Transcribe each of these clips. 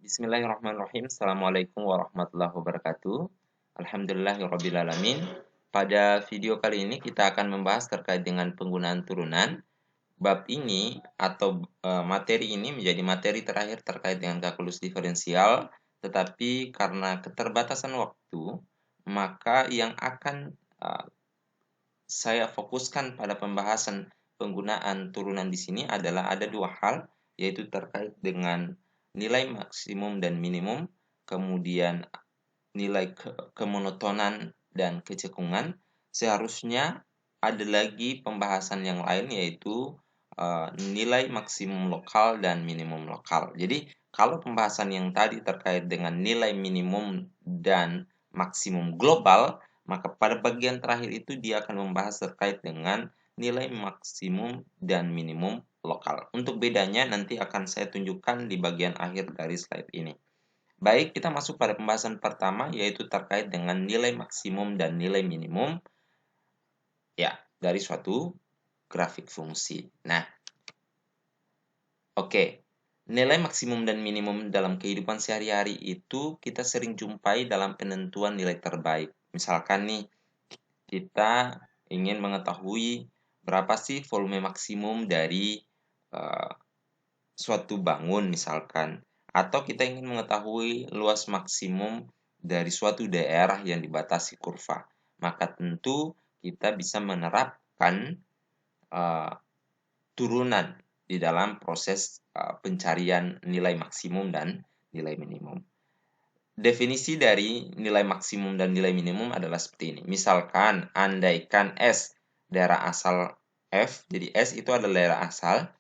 Bismillahirrahmanirrahim. Assalamualaikum warahmatullahi wabarakatuh. Alhamdulillahirrabbilalamin. Pada video kali ini kita akan membahas terkait dengan penggunaan turunan. Bab ini atau materi ini menjadi materi terakhir terkait dengan kalkulus diferensial, tetapi karena keterbatasan waktu, maka yang akan saya fokuskan pada pembahasan penggunaan turunan di sini adalah ada dua hal, yaitu terkait dengan nilai maksimum dan minimum, kemudian nilai kemonotonan dan kecekungan. Seharusnya ada lagi pembahasan yang lain, yaitu nilai maksimum lokal dan minimum lokal. Jadi, kalau pembahasan yang tadi terkait dengan nilai minimum dan maksimum global, maka pada bagian terakhir itu dia akan membahas terkait dengan nilai maksimum dan minimum lokal. Untuk bedanya nanti akan saya tunjukkan di bagian akhir dari slide ini. Baik, kita masuk pada pembahasan pertama, yaitu terkait dengan nilai maksimum dan nilai minimum ya dari suatu grafik fungsi. Nah, oke. Nilai maksimum dan minimum dalam kehidupan sehari-hari itu kita sering jumpai dalam penentuan nilai terbaik. Misalkan nih, kita ingin mengetahui berapa sih volume maksimum dari suatu bangun misalkan, atau kita ingin mengetahui luas maksimum dari suatu daerah yang dibatasi kurva. Maka tentu kita bisa menerapkan turunan di dalam proses pencarian nilai maksimum dan nilai minimum. Definisi dari nilai maksimum dan nilai minimum adalah seperti ini. Misalkan, andaikan S daerah asal F, jadi S itu adalah daerah asal,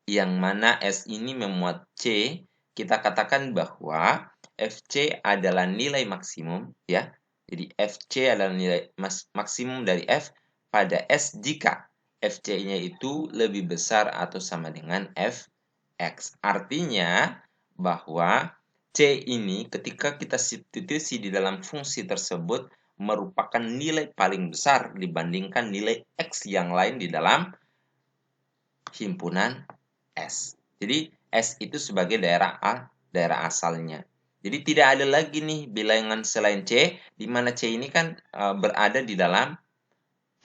yang mana S ini memuat C, kita katakan bahwa FC adalah nilai maksimum, ya. Jadi FC adalah nilai maksimum dari F pada S jika FC-nya itu lebih besar atau sama dengan Fx. Artinya bahwa C ini ketika kita substitusi di dalam fungsi tersebut merupakan nilai paling besar dibandingkan nilai X yang lain di dalam himpunan S. Jadi S itu sebagai daerah asalnya. Jadi tidak ada lagi nih bilangan selain C, di mana C ini kan berada di dalam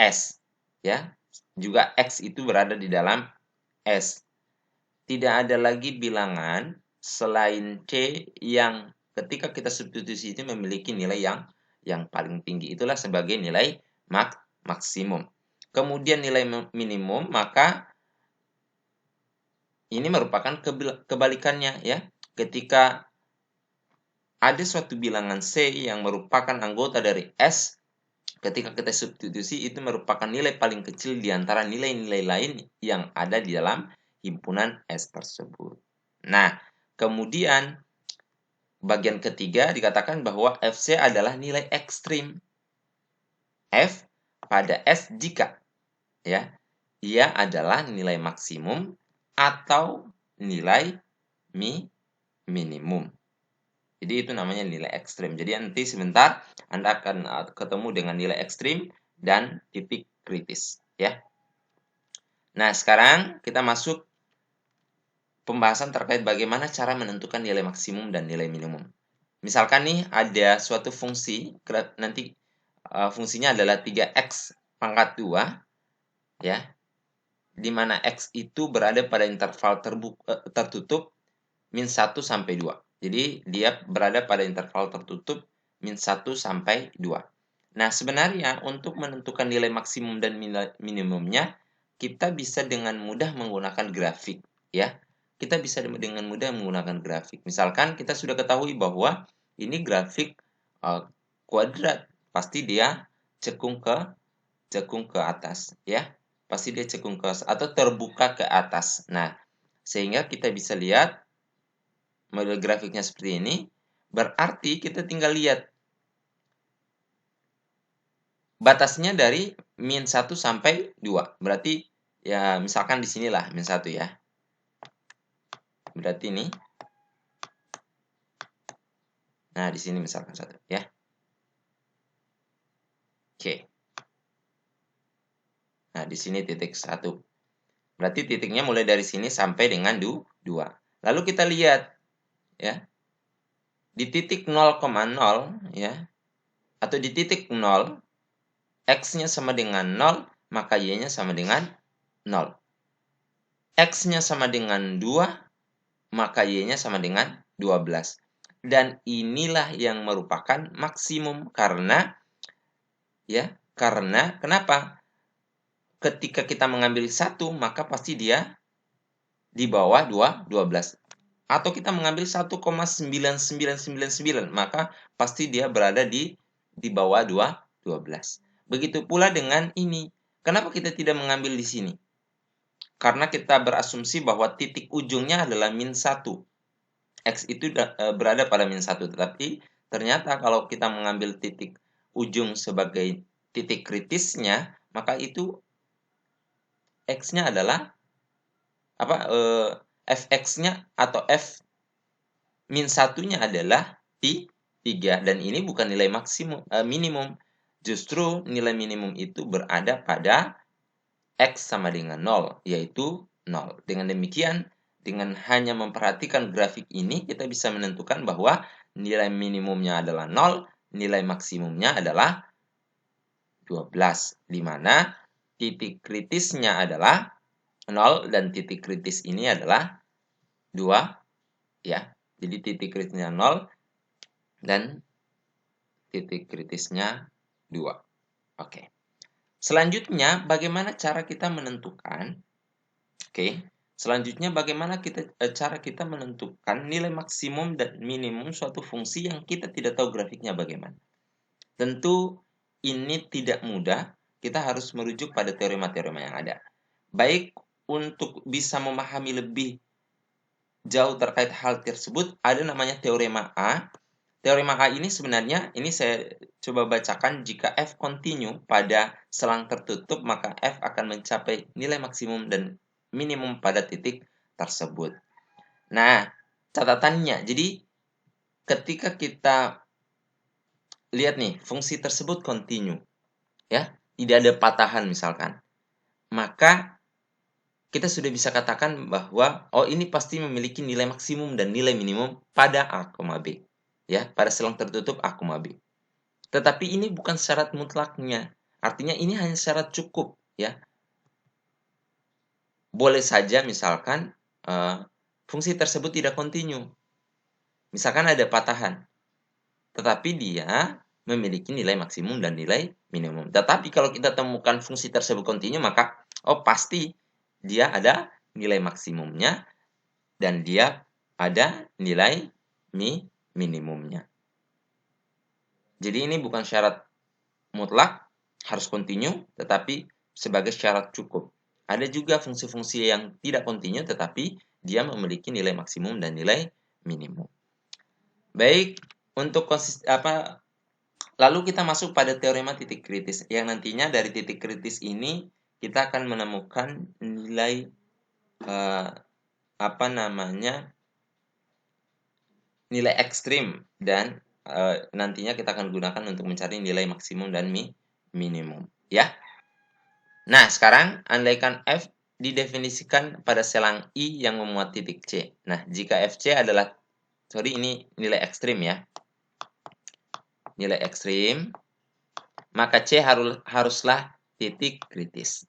S, ya. Juga X itu berada di dalam S. Tidak ada lagi bilangan selain C yang ketika kita substitusi itu memiliki nilai yang paling tinggi. Itulah sebagai nilai maksimum. Kemudian nilai minimum, maka ini merupakan kebalikannya, ya. Ketika ada suatu bilangan C yang merupakan anggota dari S, ketika kita substitusi itu merupakan nilai paling kecil di antara nilai-nilai lain yang ada di dalam himpunan S tersebut. Nah, kemudian bagian ketiga dikatakan bahwa FC adalah nilai ekstrim. F pada S jika, ya, ia adalah nilai maksimum atau nilai minimum. Jadi itu namanya nilai ekstrim. Jadi nanti sebentar Anda akan ketemu dengan nilai ekstrim dan titik kritis, ya. Nah, sekarang kita masuk pembahasan terkait bagaimana cara menentukan nilai maksimum dan nilai minimum. Misalkan nih ada suatu fungsi, nanti fungsinya adalah 3x pangkat 2, ya. Di mana x itu berada pada interval tertutup min 1 sampai 2. Jadi dia berada pada interval tertutup min 1 sampai 2. Nah, sebenarnya untuk menentukan nilai maksimum dan minimumnya, kita bisa dengan mudah menggunakan grafik, ya. Kita bisa dengan mudah menggunakan grafik. Misalkan kita sudah ketahui bahwa ini grafik kuadrat, pasti dia cekung ke atas, ya. Pasti dia cekung ke atas atau terbuka ke atas. Nah, sehingga kita bisa lihat model grafiknya seperti ini, berarti kita tinggal lihat batasnya dari min 1 sampai 2. Berarti ya misalkan di sinilah min 1, ya. Berarti ini. Nah, di sini misalkan 1, ya. Oke. Nah, di sini titik 1. Berarti titiknya mulai dari sini sampai dengan 2. Lalu kita lihat, ya. di titik 0,0 ya, atau di titik 0, X-nya sama dengan 0, maka Y-nya sama dengan 0. X-nya sama dengan 2, maka Y-nya sama dengan 12. Dan inilah yang merupakan maksimum karena kenapa? Ketika kita mengambil 1, maka pasti dia di bawah 12. Atau kita mengambil 1,9999, maka pasti dia berada di bawah 12. Begitu pula dengan ini. Kenapa kita tidak mengambil di sini? Karena kita berasumsi bahwa titik ujungnya adalah min 1. X itu berada pada min 1. Tetapi ternyata kalau kita mengambil titik ujung sebagai titik kritisnya, maka itu X-nya adalah Fx-nya atau F min satunya adalah 3, dan ini bukan nilai minimum. Justru nilai minimum itu berada pada X sama dengan 0, yaitu 0. Dengan demikian, dengan hanya memperhatikan grafik ini, kita bisa menentukan bahwa nilai minimumnya adalah 0, nilai maksimumnya adalah 12, di mana titik kritisnya adalah 0 dan titik kritis ini adalah 2, ya. Jadi titik kritisnya 0 dan titik kritisnya 2. Oke. Selanjutnya, bagaimana cara kita menentukan? Selanjutnya bagaimana cara kita menentukan nilai maksimum dan minimum suatu fungsi yang kita tidak tahu grafiknya bagaimana? Tentu ini tidak mudah. Kita harus merujuk pada teorema-teorema yang ada. Baik untuk bisa memahami lebih jauh terkait hal tersebut, ada namanya teorema A. Teorema A ini sebenarnya, ini saya coba bacakan, jika F kontinu pada selang tertutup, maka F akan mencapai nilai maksimum dan minimum pada titik tersebut. Nah, catatannya, jadi ketika kita lihat nih, fungsi tersebut kontinu, ya, tidak ada patahan misalkan, maka kita sudah bisa katakan bahwa ini pasti memiliki nilai maksimum dan nilai minimum pada A, B. Ya, pada selang tertutup A, B. Tetapi ini bukan syarat mutlaknya. Artinya ini hanya syarat cukup, ya. Boleh saja misalkan fungsi tersebut tidak kontinu. Misalkan ada patahan. Tetapi dia memiliki nilai maksimum dan nilai minimum. Tetapi kalau kita temukan fungsi tersebut kontinu, maka pasti dia ada nilai maksimumnya dan dia ada nilai minimumnya. Jadi ini bukan syarat mutlak harus kontinu, tetapi sebagai syarat cukup. Ada juga fungsi-fungsi yang tidak kontinu tetapi dia memiliki nilai maksimum dan nilai minimum. Baik, untuk lalu kita masuk pada teorema titik kritis yang nantinya dari titik kritis ini kita akan menemukan nilai nilai ekstrim dan nantinya kita akan gunakan untuk mencari nilai maksimum dan minimum, ya. Nah, sekarang andaikan F didefinisikan pada selang I yang memuat titik C. Nah, jika FC adalah ini nilai ekstrim, ya. Nilai ekstrim, maka C haruslah titik kritis,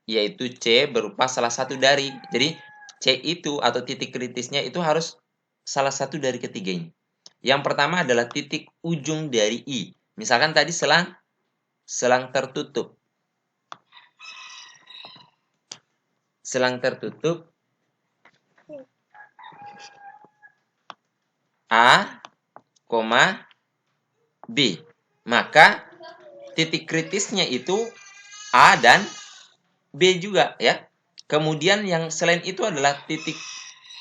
yaitu C berupa salah satu dari. Jadi C itu atau titik kritisnya itu harus salah satu dari ketiga ini. Yang pertama adalah titik ujung dari I. Misalkan tadi selang tertutup. Selang tertutup A, B. Maka titik kritisnya itu A dan B juga, ya. Kemudian yang selain itu adalah titik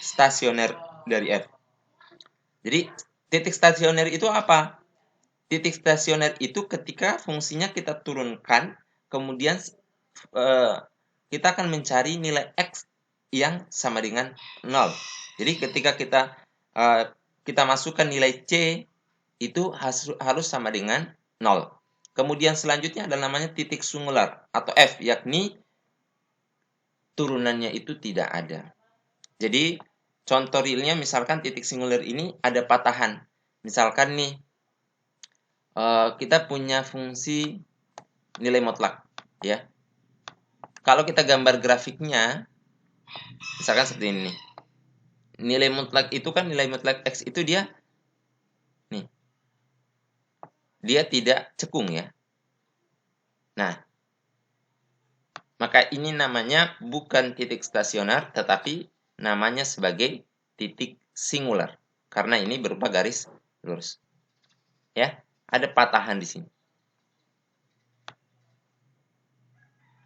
stasioner dari F. Jadi titik stasioner itu apa? Titik stasioner itu ketika fungsinya kita turunkan, kemudian kita akan mencari nilai X yang sama dengan 0. Jadi ketika kita masukkan nilai C, itu harus sama dengan 0. Kemudian selanjutnya adalah namanya titik singular atau F, yakni turunannya itu tidak ada. Jadi contoh realnya misalkan titik singular ini ada patahan. Misalkan nih, kita punya fungsi nilai mutlak, ya. Kalau kita gambar grafiknya, misalkan seperti ini nih. Nilai mutlak itu kan, nilai mutlak X itu dia, nih, dia tidak cekung ya. Nah, maka ini namanya bukan titik stasioner, tetapi namanya sebagai titik singular. Karena ini berupa garis lurus. Ya, ada patahan di sini.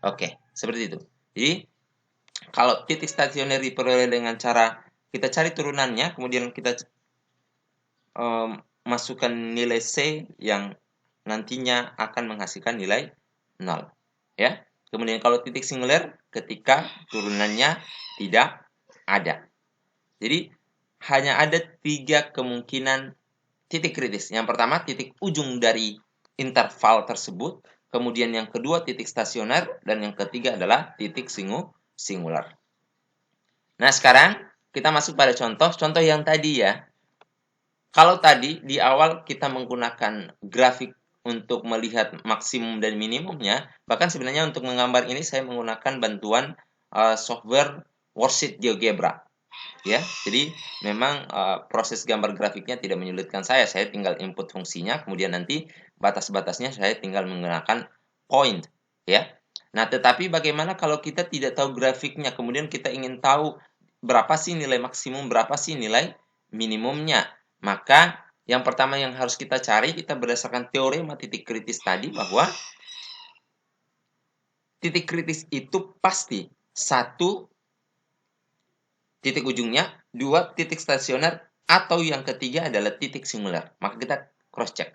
Oke, seperti itu. Jadi, kalau titik stasioner diperoleh dengan cara kita cari turunannya, kemudian kita masukkan nilai C yang nantinya akan menghasilkan nilai 0. Ya. Kemudian kalau titik singular ketika turunannya tidak ada. Jadi hanya ada 3 kemungkinan titik kritis. Yang pertama titik ujung dari interval tersebut, kemudian yang kedua titik stasioner, dan yang ketiga adalah titik singular. Nah, sekarang kita masuk pada contoh yang tadi ya. Kalau tadi di awal kita menggunakan grafik untuk melihat maksimum dan minimumnya, bahkan sebenarnya untuk menggambar ini saya menggunakan bantuan software Worksheet GeoGebra. Ya, jadi memang proses gambar grafiknya tidak menyulitkan saya tinggal input fungsinya, kemudian nanti batas-batasnya saya tinggal menggunakan point, ya. Nah, tetapi bagaimana kalau kita tidak tahu grafiknya, kemudian kita ingin tahu berapa sih nilai maksimum, berapa sih nilai minimumnya? Maka yang pertama yang harus kita cari, kita berdasarkan teorema titik kritis tadi, bahwa titik kritis itu pasti satu titik ujungnya, 2 titik stasioner, atau yang ketiga adalah titik singular. Maka kita cross check.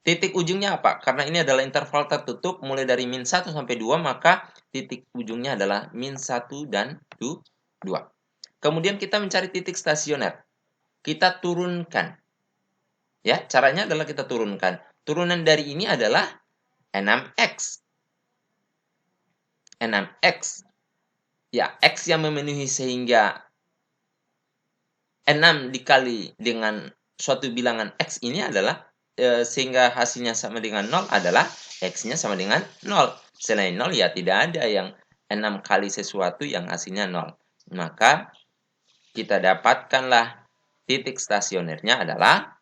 Titik ujungnya apa? Karena ini adalah interval tertutup mulai dari min 1 sampai 2, maka titik ujungnya adalah min 1 dan 2. Kemudian kita mencari titik stasioner. Kita turunkan. Ya, caranya adalah kita turunkan. Turunan dari ini adalah 6x. 6x. Ya, x yang memenuhi sehingga 6 dikali dengan suatu bilangan X ini adalah, sehingga hasilnya sama dengan 0 adalah X-nya sama dengan 0. Selain 0 ya tidak ada yang 6 kali sesuatu yang hasilnya 0. Maka kita dapatkanlah titik stasionernya adalah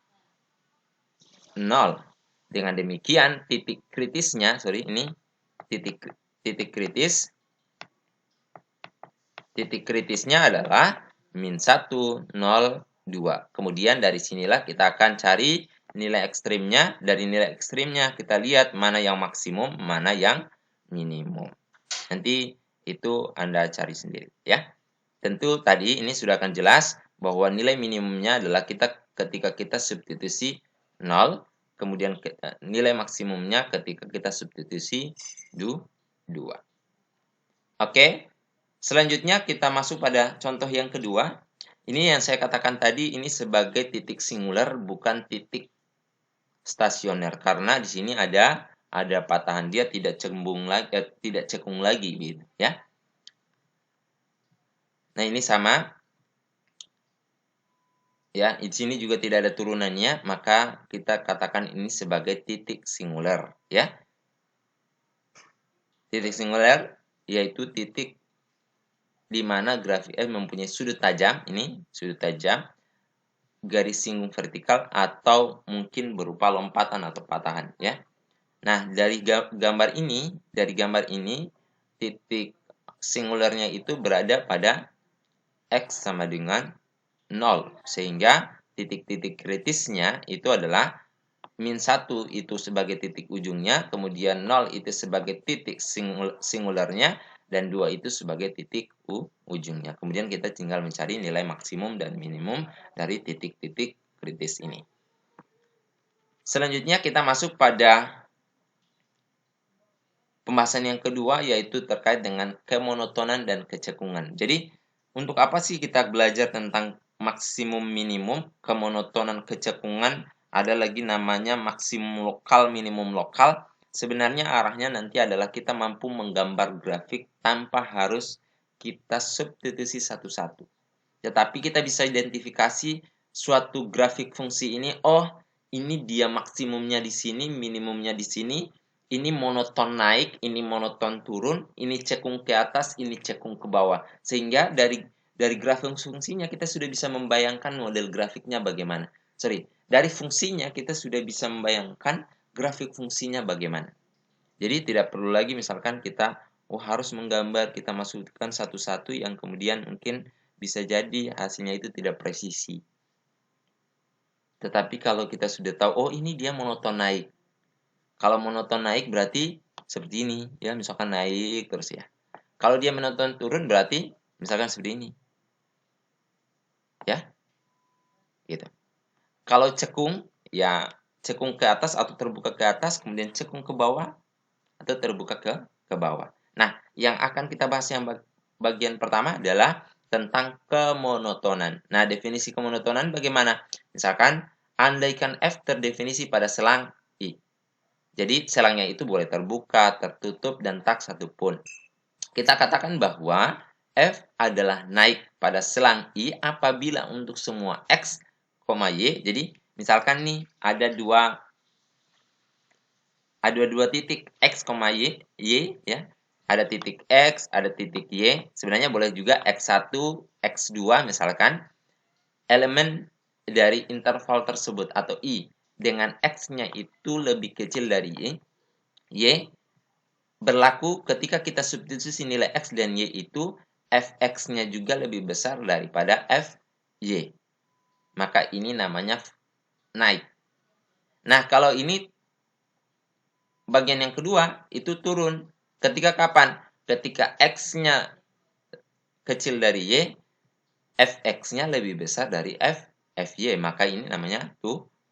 0. Dengan demikian titik kritisnya, titik kritisnya adalah min 1, 0, 2. Kemudian dari sinilah kita akan cari nilai ekstrimnya. Dari nilai ekstrimnya kita lihat mana yang maksimum, mana yang minimum. Nanti itu Anda cari sendiri ya. Tentu tadi ini sudah akan jelas bahwa nilai minimumnya adalah ketika kita substitusi 0, kemudian nilai maksimumnya ketika kita substitusi 2. Oke. Selanjutnya kita masuk pada contoh yang kedua. Ini yang saya katakan tadi, ini sebagai titik singular, bukan titik stasioner, karena di sini ada patahan, dia tidak cekung lagi gitu ya. Nah, ini sama. Ya, di sini juga tidak ada turunannya, maka kita katakan ini sebagai titik singular ya. Titik singular yaitu titik di mana grafik mempunyai sudut tajam, ini sudut tajam, garis singgung vertikal, atau mungkin berupa lompatan atau patahan ya. Nah, dari gambar ini titik singularnya itu berada pada X sama dengan 0, sehingga titik-titik kritisnya itu adalah min 1 itu sebagai titik ujungnya, kemudian 0 itu sebagai titik singularnya, dan 2 itu sebagai titik ujungnya. Kemudian kita tinggal mencari nilai maksimum dan minimum dari titik-titik kritis ini. Selanjutnya kita masuk pada pembahasan yang kedua, yaitu terkait dengan kemonotonan dan kecekungan. Jadi, untuk apa sih kita belajar tentang maksimum minimum, kemonotonan, kecekungan? Ada lagi namanya maksimum lokal, minimum lokal. Sebenarnya arahnya nanti adalah kita mampu menggambar grafik tanpa harus kita substitusi satu-satu. Tetapi kita bisa identifikasi suatu grafik fungsi ini, oh ini dia maksimumnya di sini, minimumnya di sini, ini monoton naik, ini monoton turun, ini cekung ke atas, ini cekung ke bawah. Sehingga dari grafik fungsinya kita sudah bisa membayangkan model grafiknya bagaimana. Dari fungsinya kita sudah bisa membayangkan grafik fungsinya bagaimana. Jadi tidak perlu lagi misalkan kita harus menggambar, kita masukkan satu-satu yang kemudian mungkin bisa jadi hasilnya itu tidak presisi. Tetapi kalau kita sudah tahu, oh ini dia monoton naik. Kalau monoton naik berarti seperti ini, ya misalkan naik terus ya. Kalau dia monoton turun berarti misalkan seperti ini. Ya. Gitu. Kalau cekung, ya cekung ke atas atau terbuka ke atas, kemudian cekung ke bawah atau terbuka ke bawah. Nah, yang akan kita bahas yang bagian pertama adalah tentang kemonotonan. Nah, definisi kemonotonan bagaimana? Misalkan, andaikan F terdefinisi pada selang I. Jadi, selangnya itu boleh terbuka, tertutup, dan tak satupun. Kita katakan bahwa F adalah naik pada selang I apabila untuk semua X, Y. Jadi, misalkan nih, ada dua titik X, Y, ya. Ada titik X, ada titik Y. Sebenarnya boleh juga X1, X2 misalkan. Elemen dari interval tersebut atau I dengan X-nya itu lebih kecil dari Y berlaku ketika kita substitusi nilai X dan Y itu Fx-nya juga lebih besar daripada Fy. Maka ini namanya naik. Nah, kalau ini bagian yang kedua itu turun. Ketika kapan? Ketika X-nya kecil dari Y, Fx-nya lebih besar dari Fy. Maka ini namanya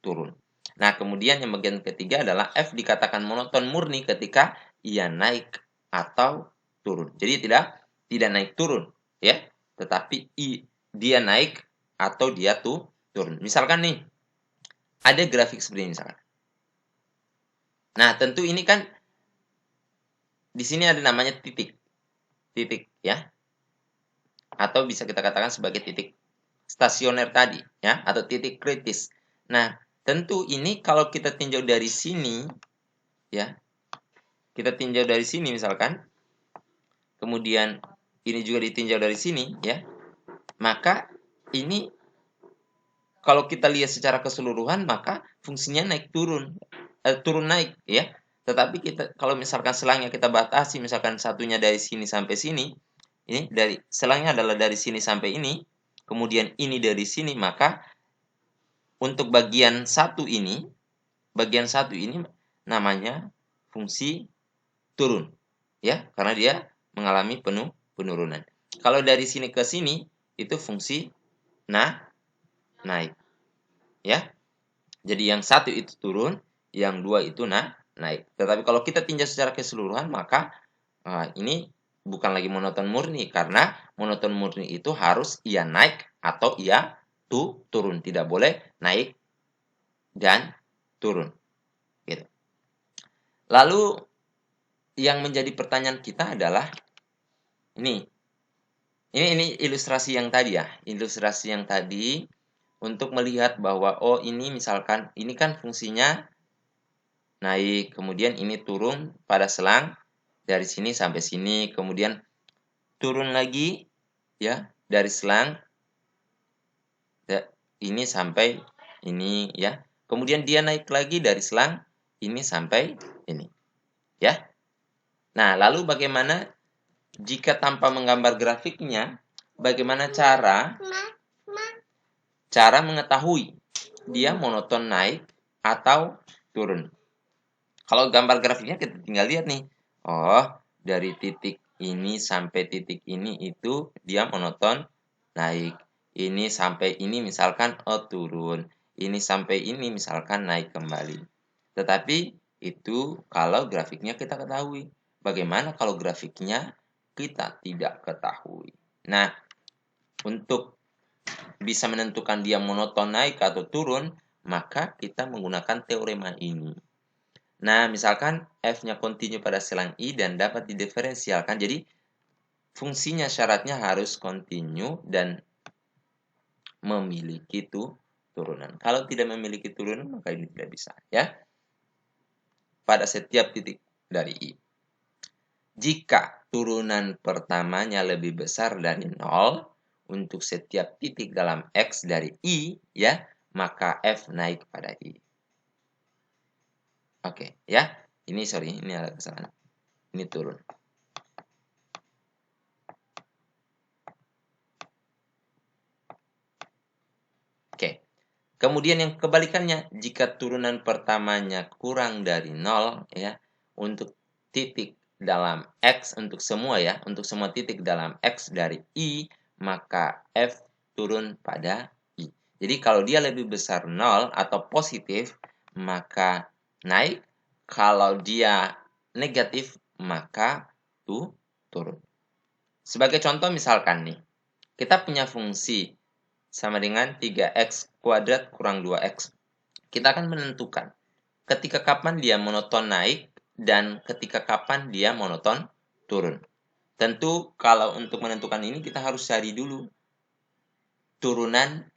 turun. Nah, kemudian yang bagian ketiga adalah F dikatakan monoton murni ketika ia naik atau turun. Jadi tidak naik turun, ya. Tetapi dia naik atau dia turun. Misalkan nih, ada grafik seperti ini misalkan. Nah, tentu ini kan di sini ada namanya titik. Titik, ya. Atau bisa kita katakan sebagai titik stasioner tadi, ya, atau titik kritis. Nah, tentu ini kalau kita tinjau dari sini, ya, kita tinjau dari sini misalkan, kemudian ini juga ditinjau dari sini, ya, maka ini kalau kita lihat secara keseluruhan maka fungsinya naik turun, turun naik, ya. Tetapi kita kalau misalkan selangnya kita batasi, misalkan satunya dari sini sampai sini, ini dari selangnya adalah dari sini sampai ini, kemudian ini dari sini, maka untuk bagian satu ini namanya fungsi turun, ya, karena dia mengalami penurunan. Kalau dari sini ke sini itu fungsi naik, ya. Jadi yang satu itu turun, yang dua itu naik. Tetapi kalau kita tinjau secara keseluruhan maka ini bukan lagi monoton murni, karena monoton murni itu harus ia naik atau ia turun, tidak boleh naik dan turun. Gitu. Lalu yang menjadi pertanyaan kita adalah ini ilustrasi yang tadi, ya. Ilustrasi yang tadi untuk melihat bahwa oh ini misalkan ini kan fungsinya naik, kemudian ini turun pada selang dari sini sampai sini, kemudian turun lagi, ya, dari selang ini sampai ini, ya. Kemudian dia naik lagi dari selang ini sampai ini, ya. Nah, lalu bagaimana jika tanpa menggambar grafiknya, bagaimana cara mengetahui dia monoton naik atau turun? Kalau gambar grafiknya kita tinggal lihat nih. Oh, dari titik ini sampai titik ini itu dia monoton naik. Ini sampai ini misalkan turun. Ini sampai ini misalkan naik kembali. Tetapi itu kalau grafiknya kita ketahui. Bagaimana kalau grafiknya kita tidak ketahui? Nah, untuk bisa menentukan dia monoton naik atau turun, maka kita menggunakan teorema ini. Nah, misalkan F-nya kontinu pada selang I dan dapat didiferensialkan. Jadi, fungsinya syaratnya harus kontinu dan memiliki turunan. Kalau tidak memiliki turunan, maka ini tidak bisa, ya. Pada setiap titik dari I. Jika turunan pertamanya lebih besar dari 0 untuk setiap titik dalam X dari I, ya, maka F naik pada I. Oke, ya. Ini ada kesalahan. Ini turun. Oke. Kemudian yang kebalikannya, jika turunan pertamanya kurang dari 0, ya, untuk titik dalam X, untuk semua titik dalam X dari I, maka F turun pada I. Jadi kalau dia lebih besar 0 atau positif, maka naik. Kalau dia negatif, maka turun. Sebagai contoh misalkan nih, kita punya fungsi sama dengan 3x kuadrat kurang 2x. Kita akan menentukan ketika kapan dia monoton naik dan ketika kapan dia monoton turun. Tentu kalau untuk menentukan ini kita harus cari dulu turunan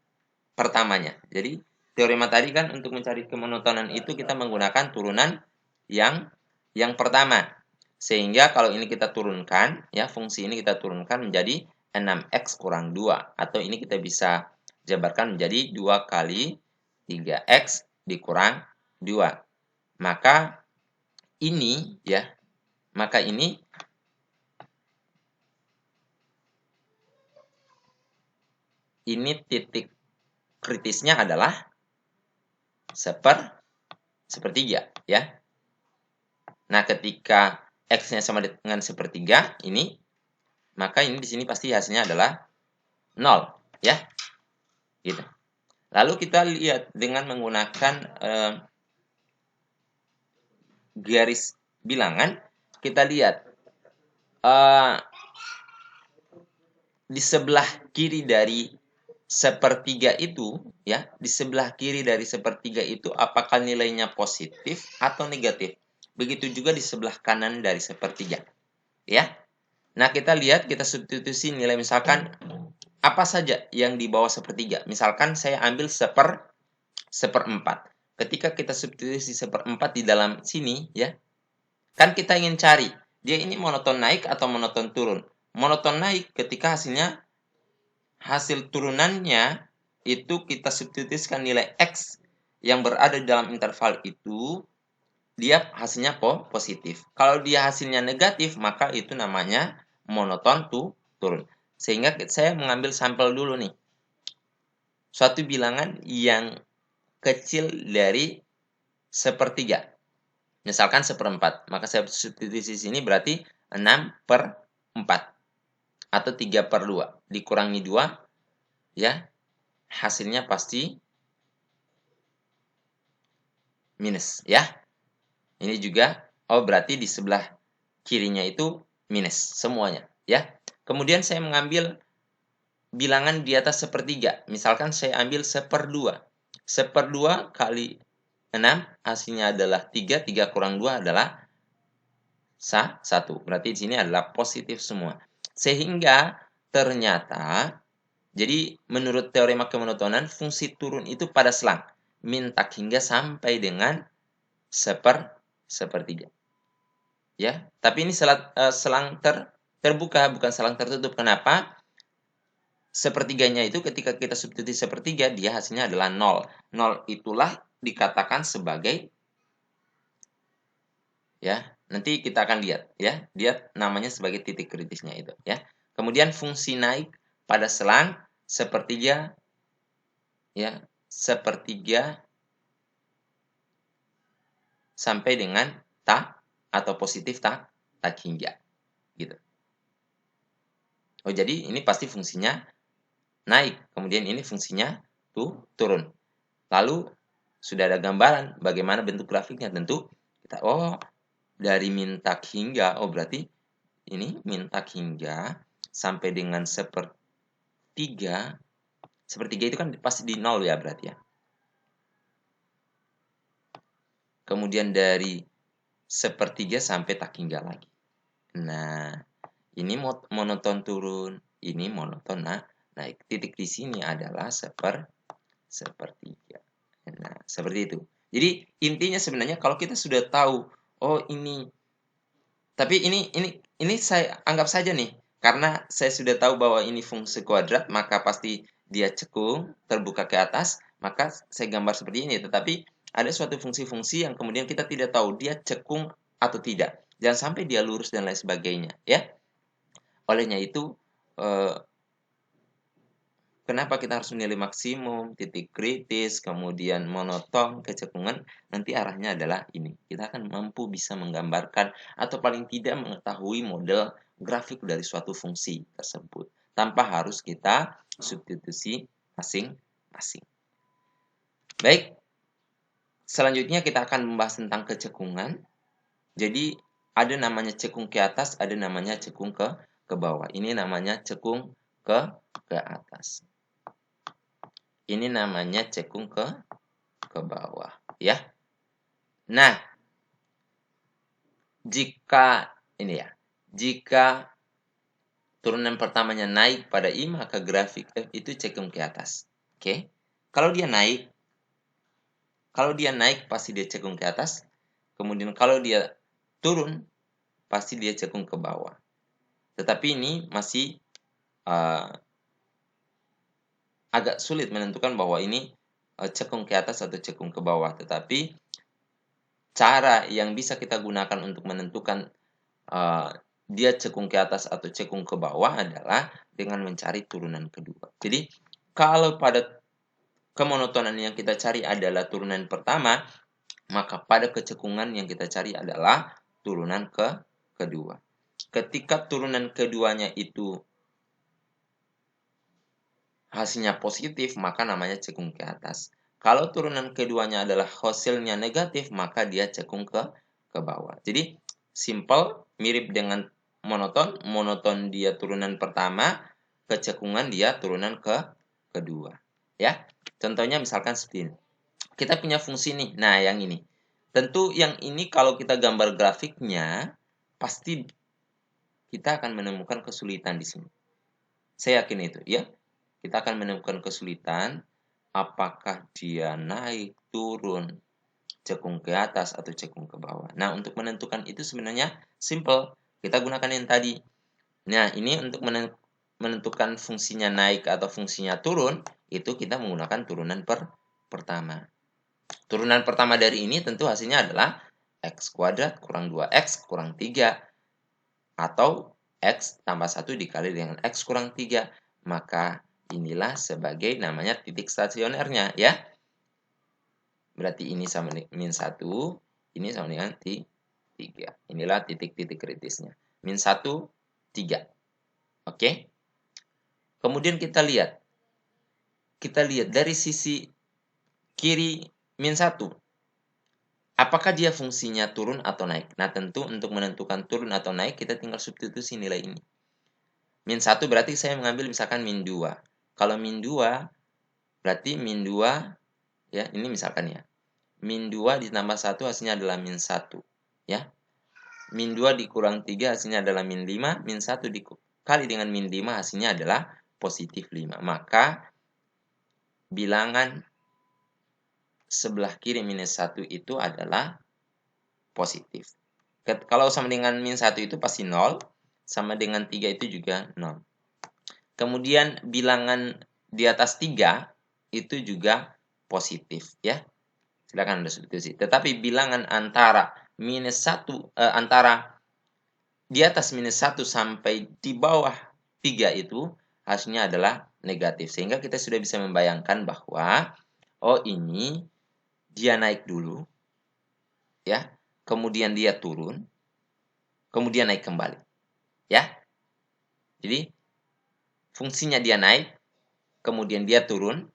pertamanya. Jadi teorema tadi kan untuk mencari kemonotonan itu kita menggunakan turunan yang pertama. Sehingga kalau ini kita turunkan, ya, fungsi ini kita turunkan menjadi 6x kurang 2. Atau ini kita bisa jabarkan menjadi 2 kali 3x dikurang 2. Maka ini, ya, ini titik kritisnya adalah sepertiga, ya. Nah, ketika X-nya sama dengan sepertiga, maka ini di sini pasti hasilnya adalah 0, ya. Gitu. Lalu kita lihat dengan menggunakan garis bilangan, kita lihat di sebelah kiri dari sepertiga itu, ya, di sebelah kiri dari sepertiga itu apakah nilainya positif atau negatif. Begitu juga di sebelah kanan dari sepertiga, ya. Nah, kita lihat, kita substitusi nilai misalkan apa saja yang di bawah sepertiga. Misalkan saya ambil seperempat. Ketika kita substitusi seperempat di dalam sini, ya, kan kita ingin cari dia ini monoton naik atau monoton turun. Monoton naik ketika hasil turunannya itu kita substitusikan nilai X yang berada di dalam interval itu, dia hasilnya positif. Kalau dia hasilnya negatif, maka itu namanya monoton turun. Sehingga saya mengambil sampel dulu nih. Suatu bilangan yang kecil dari sepertiga. Misalkan seperempat. Maka saya substitusi sini berarti 6/4. Atau 3/2. Dikurangi 2. Ya. Hasilnya pasti minus. Ya. Ini juga, berarti di sebelah kirinya itu minus semuanya, ya. Kemudian saya mengambil bilangan di atas sepertiga. Misalkan saya ambil 1/2. 1/2 kali 6 hasilnya adalah 3. 3 kurang 2 adalah 1. Berarti di sini adalah positif semua. Sehingga ternyata, jadi menurut teorema kemonotonan, fungsi turun itu pada selang min tak hingga sampai dengan sepertiga. Ya, tapi ini selang terbuka, bukan selang tertutup. Kenapa? Sepertiganya itu ketika kita substitusi sepertiga, dia hasilnya adalah 0. 0 itulah dikatakan sebagai, ya, nanti kita akan lihat, ya, dia namanya sebagai titik kritisnya itu, ya. Kemudian fungsi naik pada selang sepertiga, ya, sepertiga sampai dengan tak atau positif tak hingga, gitu. Oh, jadi ini pasti fungsinya naik, kemudian ini fungsinya turun. Lalu sudah ada gambaran bagaimana bentuk grafiknya. Tentu kita, dari min tak hingga, berarti ini min tak hingga sampai dengan sepertiga. Sepertiga itu kan pasti di 0, ya, berarti, ya. Kemudian dari sepertiga sampai tak hingga lagi. Nah, ini monoton turun, ini monoton naik. Titik di sini adalah sepertiga. Nah, seperti itu. Jadi intinya sebenarnya kalau kita sudah tahu, oh ini, tapi ini saya anggap saja nih, karena saya sudah tahu bahwa ini fungsi kuadrat, maka pasti dia cekung, terbuka ke atas, maka saya gambar seperti ini. Tetapi ada suatu fungsi-fungsi yang kemudian kita tidak tahu dia cekung atau tidak. Jangan sampai dia lurus dan lain sebagainya, ya. Olehnya itu, kenapa kita harus menilai maksimum, titik kritis, kemudian monoton, kecekungan, nanti arahnya adalah ini. Kita akan mampu bisa menggambarkan atau paling tidak mengetahui model grafik dari suatu fungsi tersebut. Tanpa harus kita substitusi masing-masing. Baik, selanjutnya kita akan membahas tentang kecekungan. Jadi, ada namanya cekung ke atas, ada namanya cekung ke bawah. Ini namanya cekung ke atas. Ini namanya cekung ke bawah, ya. Nah, jika turunan pertamanya naik pada I, maka grafik F itu cekung ke atas. Oke. Kalau dia naik pasti dia cekung ke atas. Kemudian kalau dia turun pasti dia cekung ke bawah. Tetapi ini masih agak sulit menentukan bahwa ini cekung ke atas atau cekung ke bawah. Tetapi cara yang bisa kita gunakan untuk menentukan dia cekung ke atas atau cekung ke bawah adalah dengan mencari turunan kedua. Jadi, kalau pada kemonotonan yang kita cari adalah turunan pertama, maka pada kecekungan yang kita cari adalah turunan kedua. Ketika turunan keduanya itu hasilnya positif, maka namanya cekung ke atas. Kalau turunan keduanya adalah hasilnya negatif, maka dia cekung ke bawah. Jadi, simple, mirip dengan monoton. Monoton dia turunan pertama, kecekungan dia turunan kedua. Ya, contohnya misalkan seperti ini. Kita punya fungsi nih, nah yang ini. Tentu yang ini kalau kita gambar grafiknya, pasti kita akan menemukan kesulitan di sini. Saya yakin itu, ya. Kita akan menemukan kesulitan apakah dia naik, turun, cekung ke atas, atau cekung ke bawah. Nah, untuk menentukan itu sebenarnya simple. Kita gunakan yang tadi. Nah, ini untuk menentukan fungsinya naik atau fungsinya turun, itu kita menggunakan turunan pertama. Turunan pertama dari ini tentu hasilnya adalah X kuadrat kurang 2X kurang 3. Atau X tambah 1 dikali dengan X kurang 3. Maka inilah sebagai namanya titik stasionernya, ya. Berarti ini sama dengan min 1, ini sama dengan 3. Inilah titik-titik kritisnya. Min 1, 3. Oke. Kemudian kita lihat. Dari sisi kiri min 1. Apakah dia fungsinya turun atau naik? Nah, tentu untuk menentukan turun atau naik, kita tinggal substitusi nilai ini. Min 1 berarti saya mengambil misalkan min 2. Kalau min 2, berarti min 2, ya, ini misalkan ya. Min 2 ditambah 1 hasilnya adalah min 1. Ya. Min 2 dikurang 3 hasilnya adalah min 5. Min 1 dikali dengan min 5 hasilnya adalah positif 5. Maka bilangan sebelah kiri minus 1 itu adalah positif. Kalau sama dengan min 1 itu pasti 0. Sama dengan 3 itu juga 0. Kemudian bilangan di atas 3 itu juga positif, ya. Silakan Anda substitusi. Tetapi bilangan antara minus 1 antara di atas minus 1 sampai di bawah 3 itu hasilnya adalah negatif. Sehingga kita sudah bisa membayangkan bahwa oh ini dia naik dulu, ya. Kemudian dia turun, kemudian naik kembali. Ya. Jadi fungsinya dia naik, kemudian dia turun,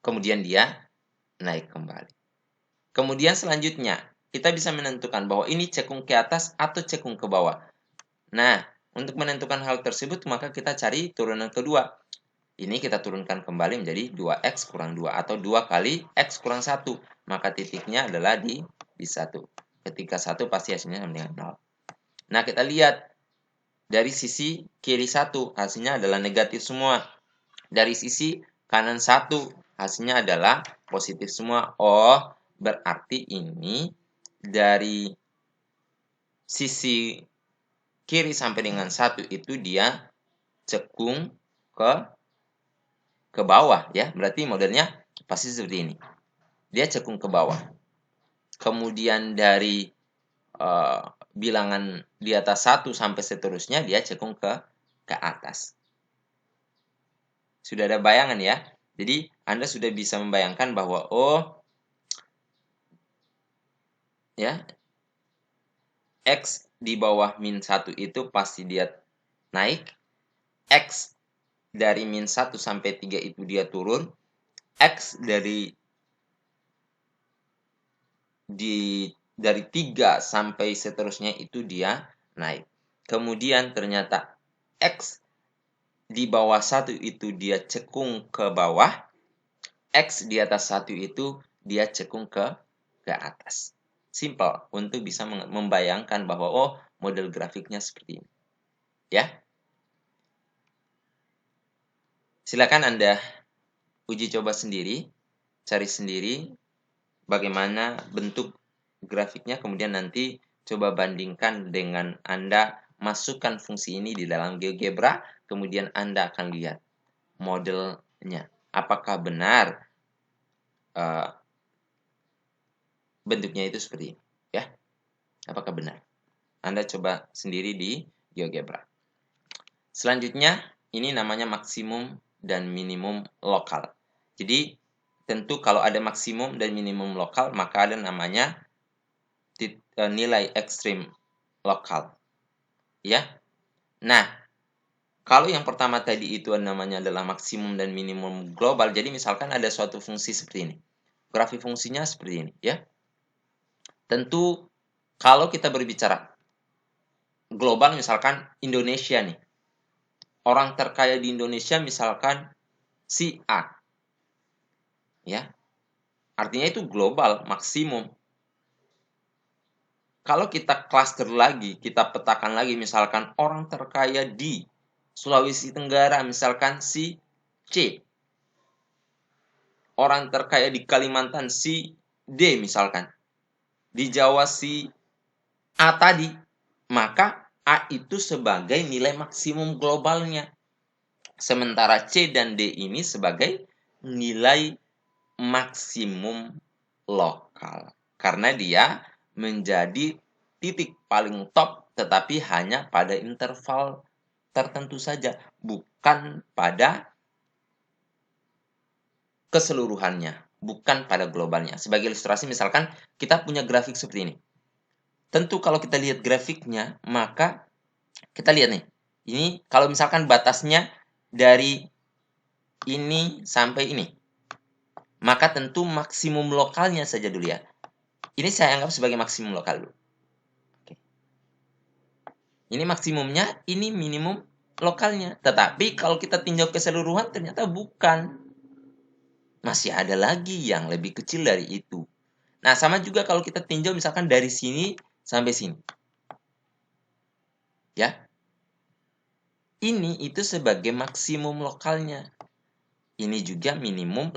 kemudian dia naik kembali. Kemudian selanjutnya, kita bisa menentukan bahwa ini cekung ke atas atau cekung ke bawah. Nah, untuk menentukan hal tersebut, maka kita cari turunan kedua. Ini kita turunkan kembali menjadi 2X kurang 2 atau 2 kali X kurang 1. Maka titiknya adalah di 1. Ketika 1 pasti hasilnya sama dengan 0. Nah, kita lihat Dari sisi kiri 1, hasilnya adalah negatif semua. Dari sisi kanan 1, hasilnya adalah positif semua. Oh, berarti ini dari sisi kiri sampai dengan 1 itu dia cekung ke bawah ya. Berarti modelnya pasti seperti ini. Dia cekung ke bawah. Kemudian dari bilangan di atas 1 sampai seterusnya dia cekung ke atas. Sudah ada bayangan ya. Jadi Anda sudah bisa membayangkan bahwa ya X di bawah min 1 itu pasti dia naik. X dari min 1 sampai 3 itu dia turun. X dari 3 sampai seterusnya itu dia naik. Kemudian ternyata X di bawah 1 itu dia cekung ke bawah. X di atas 1 itu dia cekung ke atas. Simple untuk bisa membayangkan bahwa model grafiknya seperti ini. Ya. Silakan Anda uji coba sendiri, cari sendiri bagaimana bentuk grafiknya, kemudian nanti coba bandingkan dengan Anda masukkan fungsi ini di dalam GeoGebra, kemudian Anda akan lihat modelnya. Apakah benar bentuknya itu seperti ini? Ya, apakah benar? Anda coba sendiri di GeoGebra. Selanjutnya, ini namanya maksimum dan minimum lokal. Jadi, tentu kalau ada maksimum dan minimum lokal, maka ada namanya nilai ekstrim lokal. Ya. Nah, kalau yang pertama tadi itu namanya adalah maksimum dan minimum global. Jadi misalkan ada suatu fungsi seperti ini. Grafik fungsinya seperti ini, ya. Tentu kalau kita berbicara global misalkan Indonesia nih. Orang terkaya di Indonesia misalkan si A. Ya. Artinya itu global, maksimum. Kalau kita cluster lagi, kita petakan lagi misalkan orang terkaya di Sulawesi Tenggara misalkan si C. Orang terkaya di Kalimantan si D misalkan. Di Jawa si A tadi. Maka A itu sebagai nilai maksimum globalnya. Sementara C dan D ini sebagai nilai maksimum lokal. Karena dia menjadi titik paling top tetapi hanya pada interval tertentu saja. Bukan pada keseluruhannya. Bukan pada globalnya. Sebagai ilustrasi misalkan kita punya grafik seperti ini. Tentu kalau kita lihat grafiknya, maka kita lihat nih. Ini kalau misalkan batasnya dari ini sampai ini. Maka tentu maksimum lokalnya saja dulu ya. Ini saya anggap sebagai maksimum lokal dulu. Oke. Ini maksimumnya, ini minimum lokalnya. Tetapi kalau kita tinjau keseluruhan ternyata bukan. Masih ada lagi yang lebih kecil dari itu. Nah, sama juga kalau kita tinjau misalkan dari sini sampai sini. Ya. Ini itu sebagai maksimum lokalnya. Ini juga minimum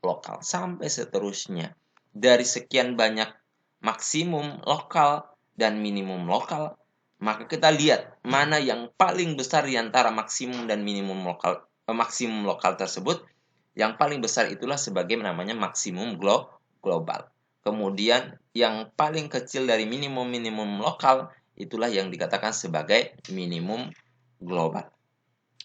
lokal sampai seterusnya. Dari sekian banyak maksimum lokal dan minimum lokal, maka kita lihat mana yang paling besar di antara maksimum dan minimum maksimum lokal tersebut. Yang paling besar itulah sebagai namanya maksimum global. Kemudian yang paling kecil dari minimum lokal itulah yang dikatakan sebagai minimum global.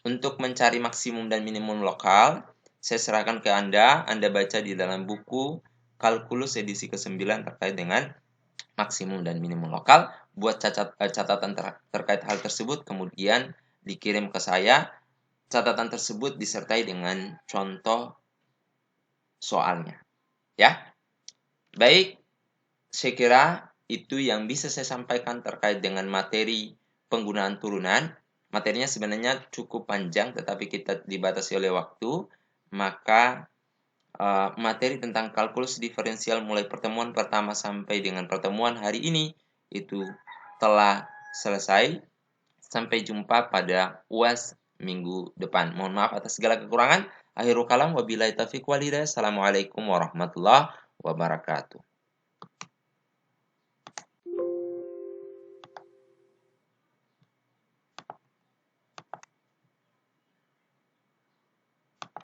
Untuk mencari maksimum dan minimum lokal, saya serahkan ke Anda baca di dalam buku Kalkulus edisi ke-9 terkait dengan maksimum dan minimum lokal. Buat catatan terkait hal tersebut, kemudian dikirim ke saya. Catatan tersebut disertai dengan contoh soalnya. Ya, baik, saya kira itu yang bisa saya sampaikan terkait dengan materi penggunaan turunan. Materinya sebenarnya cukup panjang, tetapi kita dibatasi oleh waktu. Maka materi tentang kalkulus diferensial mulai pertemuan pertama sampai dengan pertemuan hari ini itu telah selesai. Sampai jumpa pada UAS minggu depan. Mohon maaf atas segala kekurangan. Akhirul kalam wabillahi taufiq walhidayah. Assalamualaikum warahmatullahi wabarakatuh.